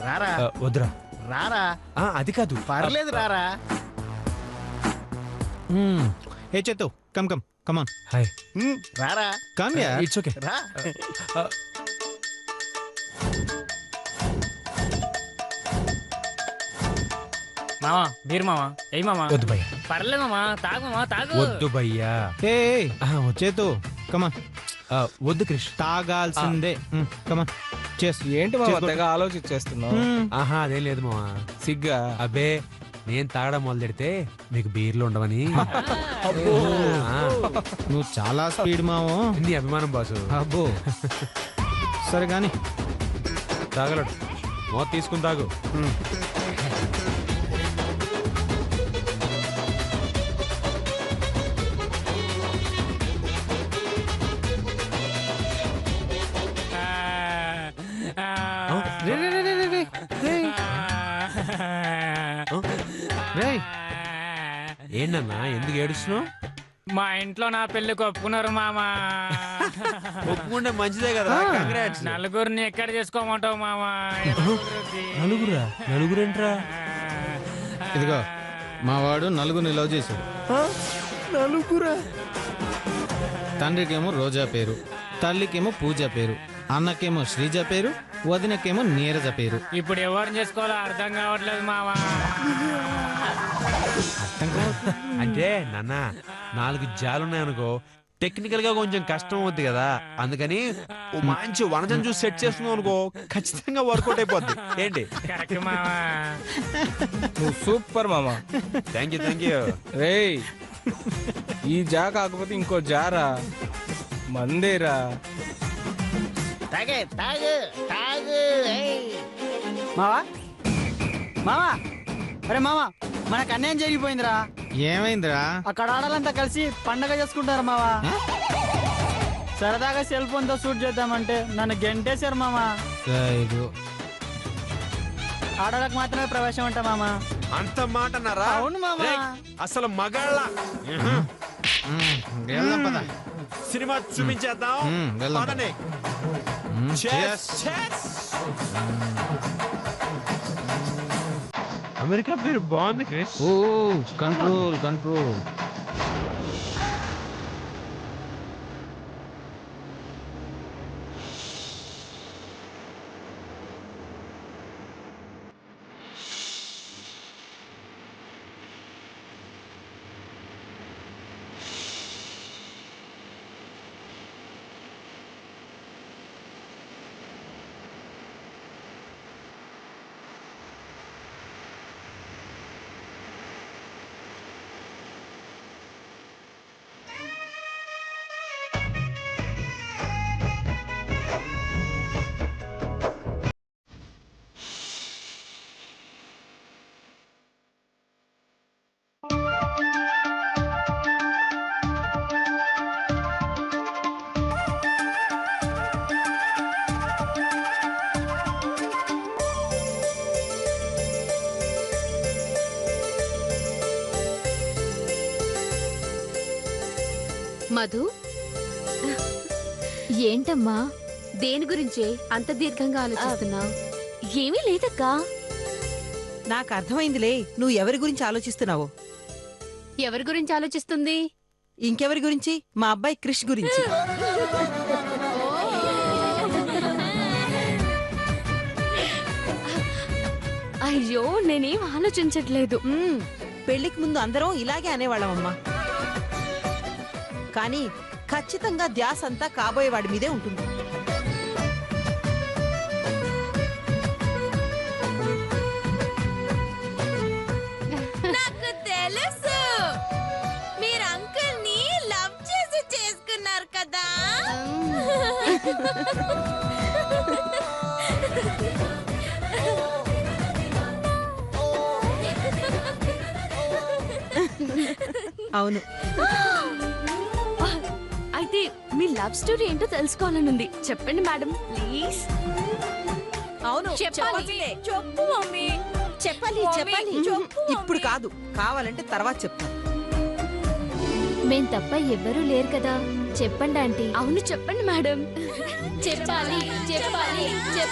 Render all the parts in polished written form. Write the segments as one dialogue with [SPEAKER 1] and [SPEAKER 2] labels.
[SPEAKER 1] రారా
[SPEAKER 2] వద్దురా.
[SPEAKER 1] రారా.
[SPEAKER 2] అది కాదు.
[SPEAKER 1] పర్లేదు రారా. ఏ చేతు కమ్ కమ్ కమాన్.
[SPEAKER 2] హాయ్.
[SPEAKER 1] రారా. Come yeah.
[SPEAKER 2] It's okay.
[SPEAKER 1] రా.
[SPEAKER 3] మామా బీర్ మామా ఏయ్ మామా.
[SPEAKER 2] వద్దు భయ్యా.
[SPEAKER 3] పర్లేదు మామా తాగు మామా తాగు.
[SPEAKER 2] వద్దు భయ్యా.
[SPEAKER 1] ఏ చేతు కమాన్.
[SPEAKER 2] వద్దు క్రిష్.
[SPEAKER 1] తాగాల్సిందే. కమాన్ చేస్.
[SPEAKER 4] ఏంటి మామ తెగ ఆలోచించేస్తున్నావు?
[SPEAKER 2] ఆహా అదేం లేదు మావా.
[SPEAKER 4] సిగ్గా?
[SPEAKER 2] అబ్బే నేను తాగడం మొదలెడితే మీకు బీర్లు ఉండవని.
[SPEAKER 1] నువ్వు చాలా స్పీడ్ మావో.
[SPEAKER 2] నీ అభిమానం బాసు.
[SPEAKER 1] అబ్బో సరే గాని
[SPEAKER 2] తాగలడు. మో తీసుకుని తాగు. ఏంటన్నా ఎందుకు ఏడుస్తున్నావు?
[SPEAKER 3] మా ఇంట్లో నా పెళ్లికి ఒప్పుకున్నారు మామా.
[SPEAKER 2] ఒప్పుకుంటే మంచిదే కదా.
[SPEAKER 3] నలుగురిని ఎక్కడ చేసుకోమంటావు మామా?
[SPEAKER 2] నలుగురా? నలుగురేంట్రా?
[SPEAKER 1] ఇదిగో మా వాడు నలుగురిని లవ్ చేశాడు.
[SPEAKER 4] నలుగురా?
[SPEAKER 1] తండ్రికేమో రోజా పేరు, తల్లికేమో పూజ పేరు, అన్నకేమో శ్రీజ పేరు, వదినకేమో నీరజ పేరు.
[SPEAKER 3] ఇప్పుడు ఎవరిని చేసుకోవాలో అర్థం కావట్లేదు మామా.
[SPEAKER 2] అంటే నాన్న 4 జాలున్నాయనుకో టెక్నికల్ గా కొంచెం కష్టం అవుద్ది కదా. అందుకని మంచి వనజం చూసి సెట్ చేస్తున్నావు అనుకో ఖచ్చితంగా వర్కౌట్ అయిపోద్ది. ఏంటి?
[SPEAKER 3] కరెక్ట్ మామా.
[SPEAKER 4] నువ్వు సూపర్ మామా.
[SPEAKER 2] Thank you.
[SPEAKER 4] రేయ్ ఈ జా కాకపోతే ఇంకో జారా మందేరా.
[SPEAKER 1] తాగే తాగు తాగు.
[SPEAKER 5] మావా మావా, అరే మావా మనకు అన్యాయం జరిగిపోయిందిరా.
[SPEAKER 1] ఏమైందిరా?
[SPEAKER 5] అక్కడ ఆడాలంతా కలిసి పండగ చేసుకుంటారు మావా. సరదాగా సెల్ ఫోన్ తో షూట్ చేద్దామంటే నన్ను గెంటేశారు మామా. ఆడలకు మాత్రమే ప్రవేశం అంట మామా.
[SPEAKER 2] అంత మాట అన్నారా?
[SPEAKER 5] అవును మామా.
[SPEAKER 2] అసలు మగాళ్ళ సినిమా చూపించేద్దాం. పదండి. అమెరికా పేరు బాగుంది క్రిష్.
[SPEAKER 1] ఓ కంట్రోల్ కంట్రోల్.
[SPEAKER 6] మధు, ఏంటమ్మా దేని గురించే అంత దీర్ఘంగా ఆలోచిస్తున్నావు? ఏమీ లేదక్కా.
[SPEAKER 7] నాకు అర్థమైందిలే నువ్వు ఎవరి గురించి ఆలోచిస్తున్నావో.
[SPEAKER 6] ఎవరి గురించి ఆలోచిస్తుంది?
[SPEAKER 7] ఇంకెవరి గురించి? మా అబ్బాయి క్రిష్ గురించి.
[SPEAKER 6] అయ్యో నేనేం ఆలోచించట్లేదు.
[SPEAKER 7] పెళ్లికి ముందు అందరం ఇలాగే అనేవాళ్ళమమ్మా. కానీ ఖచ్చితంగా ధ్యాస అంతా కాబోయేవాడి మీదే ఉంటుంది.
[SPEAKER 8] నాకు తెలుసు మీరు అంకుల్ ని లవ్ చేసి చేసుకున్నారు కదా.
[SPEAKER 7] అవును.
[SPEAKER 6] అయితే మీ లవ్ స్టోరీ ఏంటో తెలుసుకోవాలనుంది. చెప్పండి మేడం ప్లీజ్.
[SPEAKER 7] అవును
[SPEAKER 8] చెప్పాలి. చెప్పు మమ్మీ.
[SPEAKER 7] చెప్పాలి చెప్పాలి. ఇప్పుడు కాదు, కావాలంటే తర్వాత చెప్తాను.
[SPEAKER 6] మేం తప్ప ఎవ్వరూ లేరు కదా. చెప్పండి ఆంటీ. అవును చెప్పండి మేడం. చెప్పాలి చెప్పాలి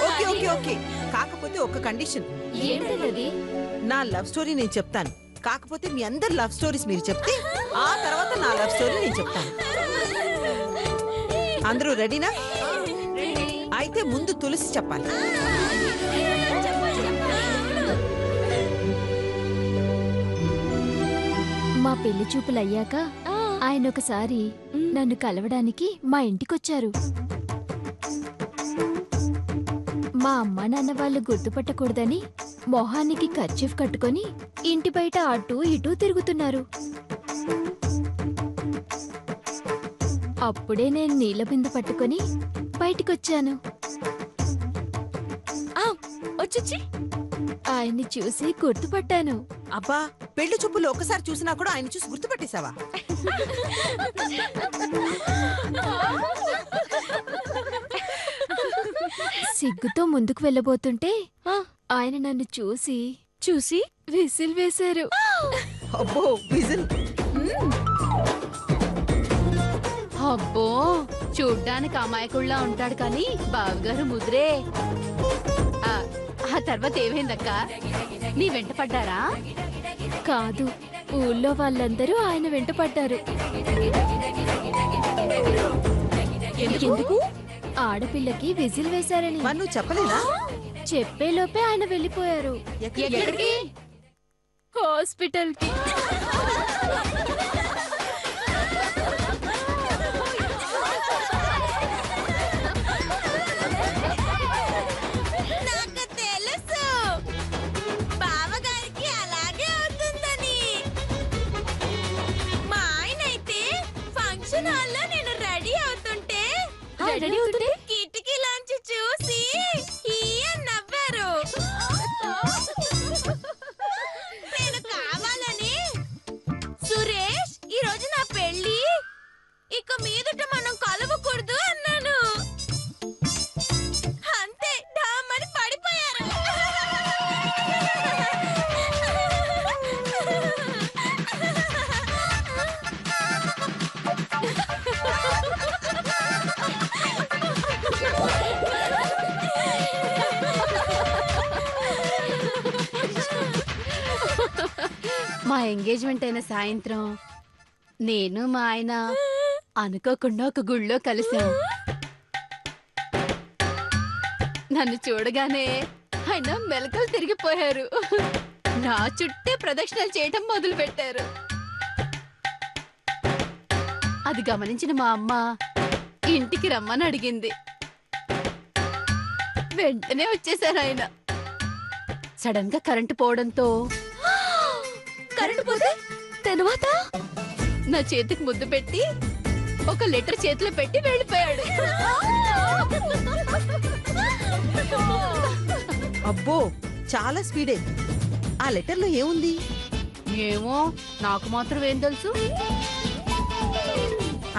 [SPEAKER 7] ఓకే ఓకే ఓకే కాకపోతే ఒక కండిషన్.
[SPEAKER 6] ఏంటది?
[SPEAKER 7] నా లవ్ స్టోరీ నేను చెప్తాను, కాకపోతే మీ అందరి లవ్ స్టోరీస్ మీరు చెప్తే ఆ తర్వాత నా లవ్ స్టోరీ నేను చెప్తాను. అందరూ రెడీనా? అయితే ముందు తులసి చెప్పాలి.
[SPEAKER 6] మా పెళ్లి చూపులు అయ్యాక ఆయన ఒకసారి నన్ను కలవడానికి మా ఇంటికొచ్చారు. మా అమ్మ నాన్న వాళ్ళు గుర్తుపట్టకూడదని మొహానికి కర్చీఫ్ కట్టుకొని ఇంటి బయట అటూ ఇటూ తిరుగుతున్నారు. అప్పుడే నేను నీళ్ళ బిందె పట్టుకొని బయటికొచ్చాను. వచ్చి ఆయన్ని చూసి గుర్తుపట్టాను.
[SPEAKER 7] అబ్బా, పెళ్లి చూపులు ఒక్కసారి చూసినా కూడా ఆయన చూసి గుర్తుపట్టేశావా?
[SPEAKER 6] సిగ్గుతో ముందుకు వెళ్ళబోతుంటే ఆయన నన్ను చూసి విసిల్ వేశారు.
[SPEAKER 7] అబ్బో, విజిల్!
[SPEAKER 6] అబ్బో, చూడ్డానికి అమాయకుళ్ళ ఉంటాడు కానీ బావగారు ముద్రే. ఆ తర్వాత ఏమైందక్క? నీ వెంట పడ్డారా? కాదు, ఊళ్ళో వాళ్ళందరూ ఆయన వెంట పడ్డారు. ఎందుకు? ఆడపిల్లకి విజిల్ వేశారని.
[SPEAKER 7] మరి నువ్వు చెప్పలేదా?
[SPEAKER 6] చెప్పేలోపే ఆయన వెళ్ళిపోయారు. ఎక్కడికి? హాస్పిటల్కి.
[SPEAKER 8] నాకు తెలుసు బావగారికి అలాగే అవుతుందని. మా ఆయన అయితే ఫంక్షన్ హాల్లో నేను రెడీ అవుతుంటే కిటికీలోంచి చూసి నవ్వారు. నేను కావాలని సురేష్ ఈ రోజు నా పెళ్లి, ఇక మీదట మనం కలవకూడదు అన్నాను. అంతే, డామని పడిపోయారు.
[SPEAKER 6] మా ఎంగేజ్మెంట్ అయిన సాయంత్రం నేను మా ఆయన అనుకోకుండా ఒక గుళ్ళో కలిసాం. నన్ను చూడగానే ఆయన మెలకలు తిరిగిపోయారు. నా చుట్టే ప్రదక్షిణలు చేయటం మొదలు పెట్టారు. అది గమనించిన మా అమ్మ ఇంటికి రమ్మని అడిగింది. వెంటనే వచ్చేసారు ఆయన. సడన్ గా కరెంటు పోవడంతో తర్వాత నా చేతికి ముద్దు పెట్టి ఒక లెటర్ చేతిలో పెట్టి వెళ్ళిపోయాడు.
[SPEAKER 7] అబ్బో, చాలా స్పీడే. ఆ లెటర్ లో ఏముంది?
[SPEAKER 6] ఏమో, నాకు మాత్రం ఏం తెలుసు.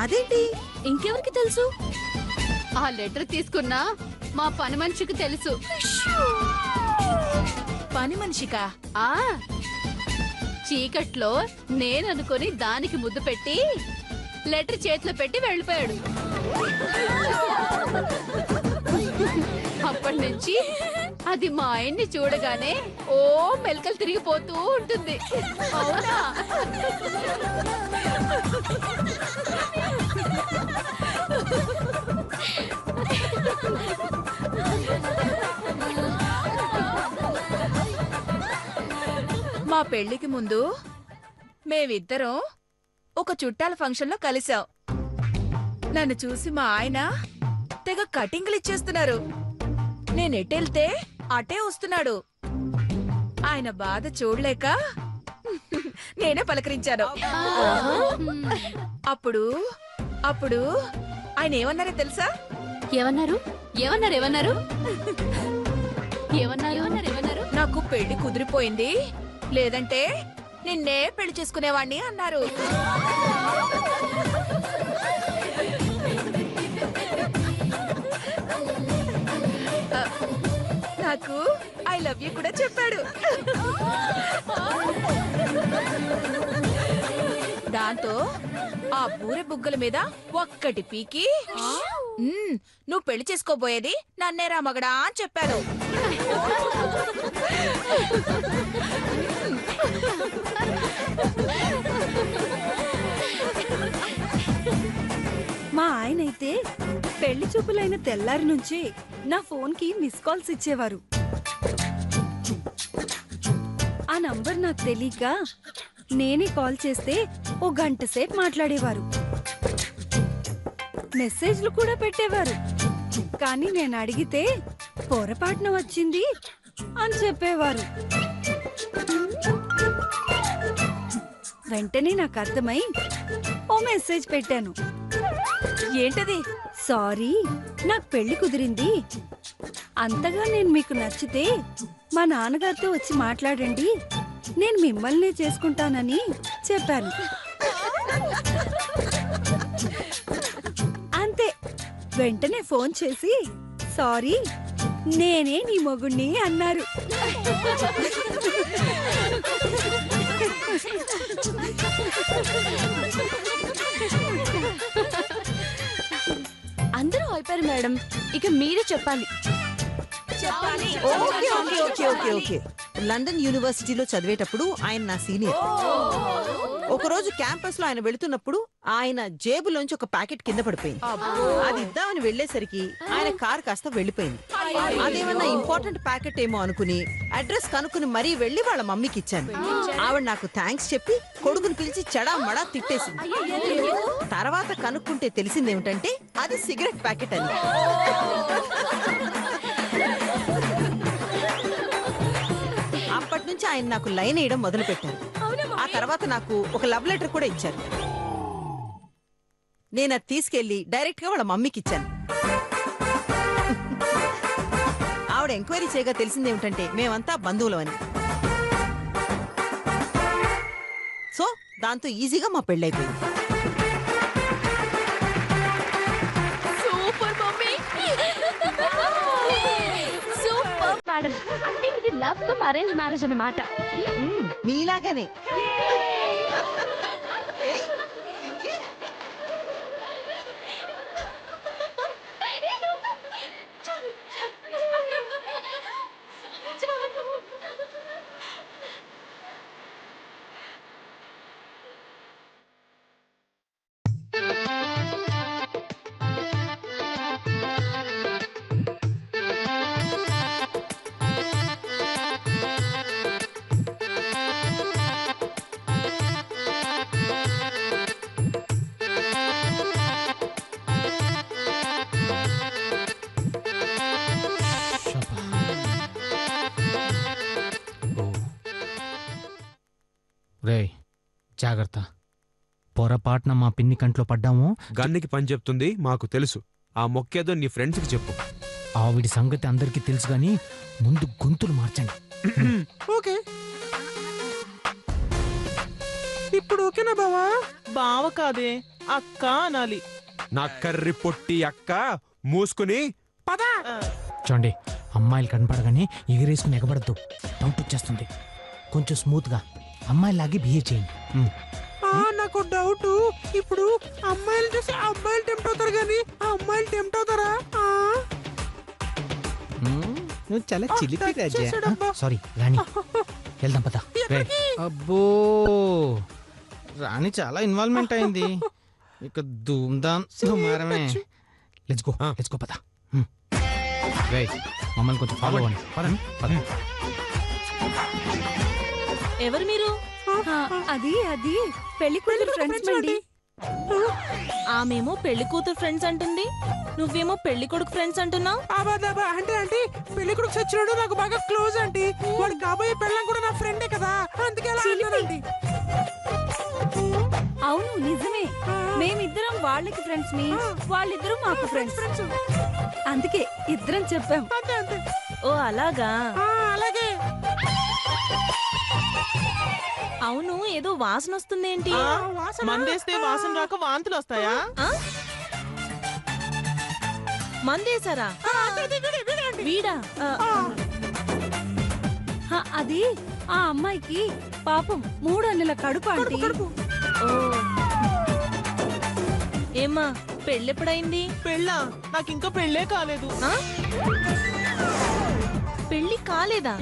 [SPEAKER 7] అదేంటి?
[SPEAKER 6] ఇంకెవరికి తెలుసు? ఆ లెటర్ తీసుకున్నా మా పని మనిషికి తెలుసు.
[SPEAKER 8] పని మనిషికా?
[SPEAKER 6] ఆ చీకట్లో నేననుకొని దానికి ముద్దు పెట్టి లెటర్ చేతిలో పెట్టి వెళ్ళిపోయాడు. అప్పటి నుంచి అది మా ఆయన్ని చూడగానే ఓ మెలకలు తిరిగిపోతూ ఉంటుంది. అవునా?
[SPEAKER 8] మా పెళ్లికి ముందు మేమిద్దరం ఒక చుట్టాల ఫంక్షన్ లో కలిసాం. నన్ను చూసి మా ఆయన తెగ కటింగ్లు ఇచ్చేస్తున్నారు. నేనెటెళ్తే అటే వస్తున్నాడు. ఆయన బాధ చూడలేక నేనే పలకరించాను. అప్పుడు అప్పుడు ఆయన ఏమన్నారో తెలుసా?
[SPEAKER 6] ఏమన్నారు? ఏమన్నారు? ఏమన్నారు? ఏమన్నారు?
[SPEAKER 8] నాకు పెళ్లి కుదిరిపోయింది, లేదంటే నిన్నే పెళ్లి చేసుకునేవాణ్ణి అన్నారు. నాకు ఐ లవ్ యూ కూడా చెప్పాడు. దాంతో ఆ బూరె బుగ్గల మీద ఒక్కటి పీకి నువ్వు పెళ్లి చేసుకోబోయేది నన్నేరా మగడా అని చెప్పాడు.
[SPEAKER 9] మా ఆయనైతే పెళ్లి చూపులైన తెల్లారి నుంచి నా ఫోన్కి మిస్ కాల్స్ ఇచ్చేవారు. ఆ నంబర్ నాకు తెలియక నేనే కాల్ చేస్తే ఓ గంట సేపు మాట్లాడేవారు. మెసేజ్లు కూడా పెట్టేవారు. కానీ నేను అడిగితే పొరపాటున వచ్చింది అని చెప్పేవారు. వెంటనే నాకు అర్థమై ఓ మెసేజ్ పెట్టాను.
[SPEAKER 8] ఏంటది?
[SPEAKER 9] సారీ, నాకు పెళ్లి కుదిరింది. అంతగా నేను మీకు నచ్చితే మా నాన్నగారితో వచ్చి మాట్లాడండి, నేను మిమ్మల్నే చేసుకుంటానని చెప్పాను. అంతే. వెంటనే ఫోన్ చేసి సారీ, నేనే నీ మొగుణ్ణి అన్నారు.
[SPEAKER 6] అందరూ అయిపోయారు మేడం, ఇక మీరే చెప్పాలి.
[SPEAKER 7] ఓకే. లండన్ యూనివర్సిటీలో చదివేటప్పుడు ఆయన నా సీనియర్. ఒకరోజు క్యాంపస్ లో ఆయన వెళుతున్నప్పుడు ఆయన జేబులోంచి ఒక ప్యాకెట్ కింద పడిపోయింది. అది ఇద్దామని వెళ్లేసరికి ఆయన కార్ కాస్త వెళ్లిపోయింది. అదేమన్నా ఇంపార్టెంట్ ప్యాకెట్ ఏమో అనుకుని అడ్రస్ కనుక్కుని మరీ వెళ్లి వాళ్ళ మమ్మీకి ఇచ్చాను. ఆవిడ నాకు థ్యాంక్స్ చెప్పి కొడుకుని పిలిచి చెడా మడా తిట్టేసింది. తర్వాత కనుక్కుంటే తెలిసిందేమిటంటే అది సిగరెట్ ప్యాకెట్ అని. అప్పటి నుంచి ఆయన నాకు లైన్ వేయడం మొదలు పెట్టారు. ఆ తర్వాత నాకు ఒక లవ్ లెటర్ కూడా ఇచ్చారు. నేను అది తీసుకెళ్లి డైరెక్ట్ గా వాళ్ళ మమ్మీకి ఇచ్చాను. ఆవిడ ఎంక్వైరీ చేయగా తెలిసిందేమిటంటే మేమంతా బంధువులమని. సో దాంతో ఈజీగా మా పెళ్ళైపోయింది.
[SPEAKER 6] Super mummy, super madam. అంటే ఇది లవ్ కమ్ అరేంజ్ మ్యారేజ్ అన్నమాట.
[SPEAKER 7] మీలాగానే.
[SPEAKER 1] రేయ్ జాగ్రత్త, పొరపాటున మా పిన్ని కంట్లో పడ్డాము.
[SPEAKER 2] గన్నికి పని చెప్తుంది మాకు తెలుసు. ఆ మొక్కేదో నీ ఫ్రెండ్స్ కి చెప్పు.
[SPEAKER 1] ఆవిడి సంగతి అందరికీ తెలుసు గాని ముందు గొంతులు మార్చండి.
[SPEAKER 2] ఓకే, ఇప్పుడు ఓకేనా బావా?
[SPEAKER 5] బావ కాదే అక్క అనాలి.
[SPEAKER 2] నా కర్రి పొట్టి అక్క మూసుకుని పదా.
[SPEAKER 1] చూడండి, అమ్మాయిలు కనపడగానే ఎగిరేసుకుని ఎగబడద్దు, డౌట్ వచ్చేస్తుంది. కొంచెం స్మూత్ గా అమ్మాయిలాగే బిహేవ్ చేయండి.
[SPEAKER 2] నాకు డౌట్, ఇప్పుడు అమ్మాయిలు చూసి అబ్బాయిలు టెంప్ట్ అవుతారు కానీ అమ్మాయిలు టెంప్ట్ అవుతారా?
[SPEAKER 1] నువ్వు చాలా చిలిపి రాజా. సారీ రాణి, వెళ్దాం పద. అబ్బో, రాణి చాలా ఇన్వాల్వ్మెంట్ అయింది. ఇక ధూమ్ధాం దుమారమే. లెట్స్ గో పద. మమ్మల్ని కొంచెం ఫాలో అవ్వండి. పద.
[SPEAKER 8] ఎవరు మీరు?
[SPEAKER 9] అది పెళ్లి కూతురు ఫ్రెండ్స్ అండి.
[SPEAKER 8] ఆమెమో పెళ్లి కూతురు ఫ్రెండ్స్ అంటుంది, నువ్వేమో పెళ్లి కొడుకు ఫ్రెండ్స్ అంటున్నావు.
[SPEAKER 2] అంటే అంటే పెళ్లి కొడుకు సచ్చినాడు నాకు బాగా క్లోజ్ అంటే వాడు కాబోయే పెళ్ళం కూడా నా ఫ్రెండే కదా, అందుకే అలా అన్నానండి.
[SPEAKER 9] అవును నిజమే, మేమిద్దరం వాళ్ళకి ఫ్రెండ్స్ మీ, వాళ్ళిద్దరూ మాకు ఫ్రెండ్స్. అందుకే ఇద్దరం చెప్పాం.
[SPEAKER 8] ఓ అలాగా.
[SPEAKER 2] అలాగే.
[SPEAKER 8] అవును, ఏదో వాసన వస్తుందేంటి?
[SPEAKER 5] మందేస్తే వాసన రాక వాంతులు వస్తాయా?
[SPEAKER 8] మందేశారా? వీడా?
[SPEAKER 9] అది ఆ అమ్మాయికి పాపం 3 నెలల కడుపు ఆంటీ.
[SPEAKER 8] ఓ
[SPEAKER 9] ఏమ్మా పెళ్ళెప్పుడైంది?
[SPEAKER 5] పెళ్ళా? నాకు ఇంకా పెళ్ళే కాలేదు.
[SPEAKER 9] ఆ? పెళ్లి కాలేదా?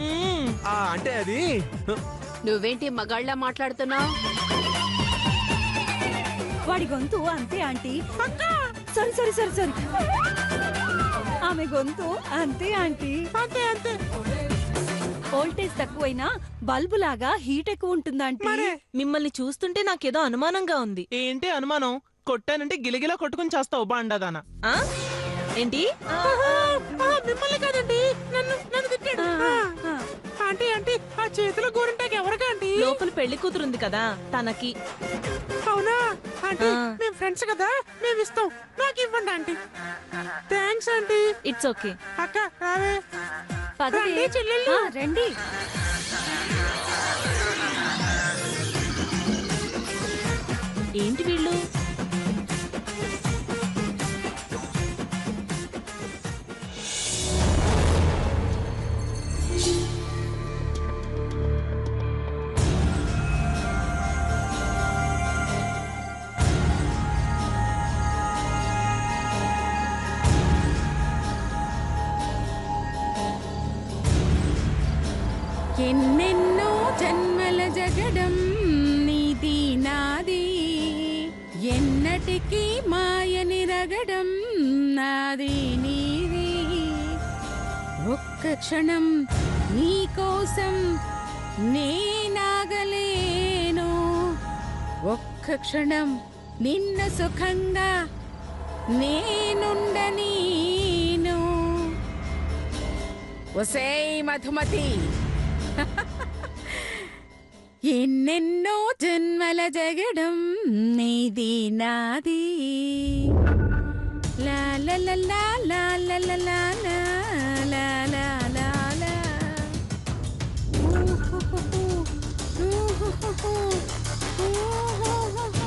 [SPEAKER 2] అంటే అది
[SPEAKER 8] నువ్వేంటి మగాళ్ళ మాట్లాడుతున్నావు?
[SPEAKER 9] వాడి గొంతు అంతే ఆంటీ. సరి సరి సరి సరి ఆమె గొంతు అంతే ఆంటీ. అంతే అంతే. వోల్టేజ్ తక్కువైనా బల్బు లాగా హీట్ ఎక్కువ ఉంటుందంటే.
[SPEAKER 5] మిమ్మల్ని చూస్తుంటే నాకేదో అనుమానంగా ఉంది. ఏంటి అనుమానం? కొట్టానంటే గిలగిలా కొట్టుకుని చేస్తావు బాండాదానా? ఏంటి? మిమ్మల్ని కాదండి, నన్ను తిట్టాడు. ఆంటీ ఆంటీ, ఆ చేతిలో గోరింటాకి ఎవరికా ఆంటీ? లోపల పెళ్లి కూతురుంది కదా తనకి. అవునా ఆంటీ? మేము ఫ్రెండ్స్ కదా, మేము ఇస్తాం. నాకు ఇవ్వండి aunty. Thanks aunty.
[SPEAKER 9] It's okay.
[SPEAKER 5] అక్క రావే.
[SPEAKER 9] రండి చెల్లెళ్ళు, రండి.
[SPEAKER 5] ఏంటి వీళ్ళు?
[SPEAKER 8] ఎన్నెన్నో జన్మల జగడం నీది నాది, ఎన్నటికీ మాయని రగడం నాది నీది. ఒక్క క్షణం నీ కోసం నేనాగలేను, ఒక్క క్షణం నిన్న సుఖంగా నేనుండనీను. ఒసేయ్ మధుమతి, ఎన్నెన్నో జన్మల జగడం నీది నాది. లా లా లా లా లా లా లా లా లా లా లా లా లా. ఊహుహుహు, ఊహుహుహు, ఊహుహుహు.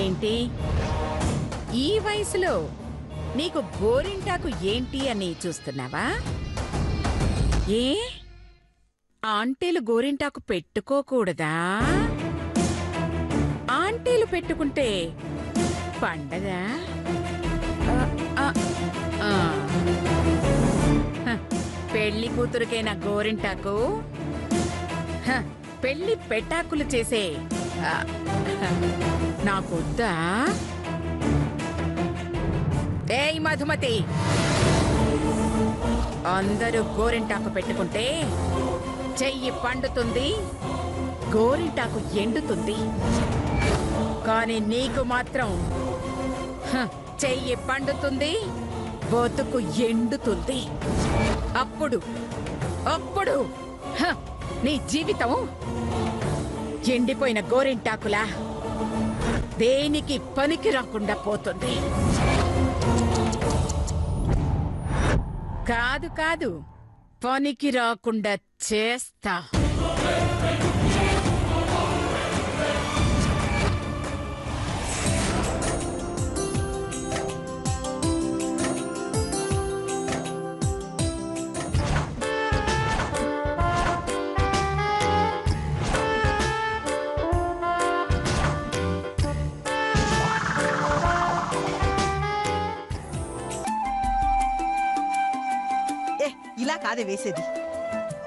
[SPEAKER 8] ఏంటి ఈ వయసులో నీకు గోరింటాకు ఏంటి అని చూస్తున్నావా? ఏ ఆంటీలు గోరింటాకు పెట్టుకోకూడదా? ఆంటీలు పెట్టుకుంటే పండగ. పెళ్లి కూతురికైనా గోరింటాకు, పెళ్లి పెటాకులు చేసే నాకొద్దా? ఏయ్ మధుమతి, అందరూ గోరింటాకు పెట్టుకుంటే చెయ్యి పండుతుంది, గోరింటాకు ఎండుతుంది. కానీ నీకు మాత్రం చెయ్యి పండుతుంది, బతుకు ఎండుతుంది. అప్పుడు అప్పుడు నీ జీవితం ఎండిపోయిన గోరింటాకులా దేనికి పనికి రాకుండా పోతుంది. కాదు కాదు, పనికి రాకుండా చేస్తా.
[SPEAKER 7] ఇలా కాదే వేసేది.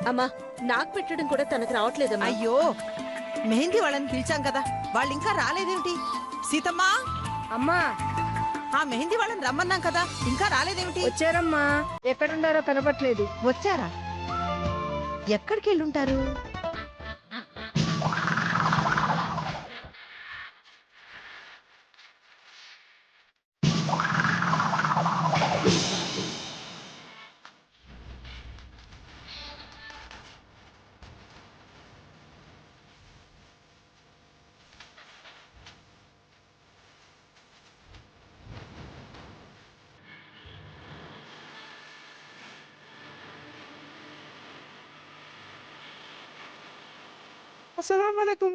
[SPEAKER 5] అమ్మా, నాకు పెట్టడం కూడా తనకు రావట్లేదమ్మా.
[SPEAKER 7] అయ్యో, మెహందీ వాళ్ళని పిలిచాం కదా, వాళ్ళు ఇంకా రాలేదేమిటి? సీతమ్మా,
[SPEAKER 9] అమ్మా,
[SPEAKER 7] ఆ మెహందీ వాళ్ళని రమ్మన్నాం కదా, ఇంకా రాలేదేమిటి?
[SPEAKER 9] వచ్చారమ్మా. ఎక్కడుండారో కనపట్లేదు.
[SPEAKER 7] వచ్చారా? ఎక్కడికి వెళ్ళుంటారు?
[SPEAKER 2] అస్సలాము అలైకుం